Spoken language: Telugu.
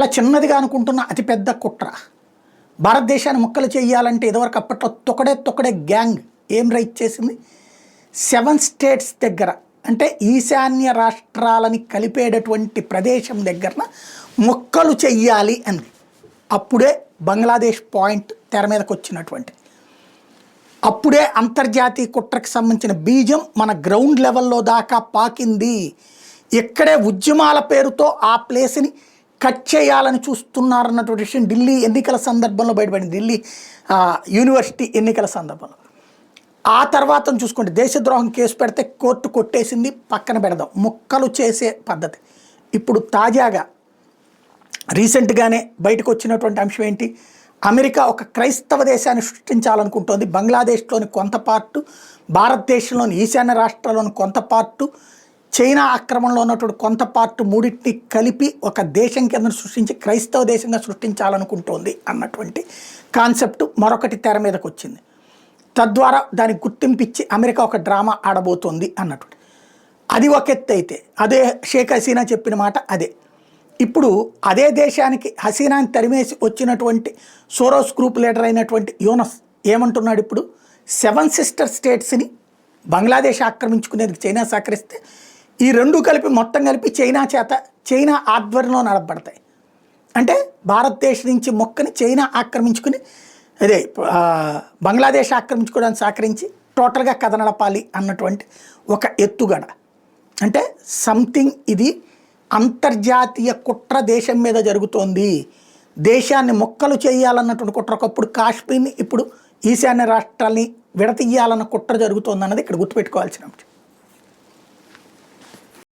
అలా చిన్నదిగా అనుకుంటున్న అతిపెద్ద కుట్ర. భారతదేశాన్ని ముక్కలు చేయాలంటే ఇదివరకు అప్పట్లో తొక్కడే గ్యాంగ్ ఏం రైట్ చేసింది, 7 స్టేట్స్ దగ్గర అంటే ఈశాన్య రాష్ట్రాలని కలిపేటటువంటి ప్రదేశం దగ్గర ముక్కలు చెయ్యాలి అంది. అప్పుడే బంగ్లాదేశ్ పాయింట్ తెర మీదకి వచ్చినటువంటి, అప్పుడే అంతర్జాతీయ కుట్రకు సంబంధించిన బీజం మన గ్రౌండ్ లెవెల్లో దాకా పాకింది. ఇక్కడే ఉద్యమాల పేరుతో ఆ ప్లేస్ని కట్ చేయాలని చూస్తున్నారన్నటువంటి విషయం ఢిల్లీ ఎన్నికల సందర్భంలో బయటపడింది. ఢిల్లీ యూనివర్సిటీ ఎన్నికల సందర్భంలో. ఆ తర్వాత చూసుకుంటే దేశద్రోహం కేసు పెడితే కోర్టు కొట్టేసింది, పక్కన పెడదాం, ముక్కలు చేసే పద్ధతి. ఇప్పుడు తాజాగా రీసెంట్గానే బయటకు వచ్చినటువంటి అంశం ఏంటి, అమెరికా ఒక క్రైస్తవ దేశాన్ని సృష్టించాలనుకుంటోంది. బంగ్లాదేశ్లోని కొంత పార్టు, భారతదేశంలోని ఈశాన్య రాష్ట్రాల్లోని కొంత పార్టు, చైనా ఆక్రమణలో ఉన్నటువంటి కొంత పార్టు, మూడింటిని కలిపి ఒక దేశం కింద సృష్టించి క్రైస్తవ దేశంగా సృష్టించాలనుకుంటోంది అన్నటువంటి కాన్సెప్ట్ మరొకటి తెర మీదకి వచ్చింది. తద్వారా దానికి గుర్తింపిచ్చి అమెరికా ఒక డ్రామా ఆడబోతోంది అన్నటువంటి, అది ఒక ఎత్తు అయితే, అదే షేక్ హసీనా చెప్పిన మాట అదే. ఇప్పుడు అదే దేశానికి హసీనాని తరిమేసి వచ్చినటువంటి సోరోస్ గ్రూప్ లీడర్ అయినటువంటి యూనస్ ఏమంటున్నాడు, ఇప్పుడు 7 సిస్టర్ స్టేట్స్ని బంగ్లాదేశ్ ఆక్రమించుకునేందుకు చైనా సహకరిస్తే ఈ రెండు కలిపి మొత్తం కలిపి చైనా ఆధ్వర్యంలో నడపబడతాయి. అంటే భారతదేశం నుంచి మొక్కని చైనా ఆక్రమించుకుని అదే బంగ్లాదేశ్ ఆక్రమించుకోవడానికి సహకరించి టోటల్గా కథ నడపాలి అన్నటువంటి ఒక ఎత్తుగడ. అంటే సంథింగ్ ఇది అంతర్జాతీయ కుట్ర దేశం మీద జరుగుతోంది. దేశాన్ని మొక్కలు చేయాలన్నటువంటి కుట్ర, ఒకప్పుడు కాశ్మీర్ని, ఇప్పుడు ఈశాన్య రాష్ట్రాల్ని విడతీయాలన్న కుట్ర జరుగుతోంది అన్నది ఇక్కడ గుర్తుపెట్టుకోవాల్సిన అంశం.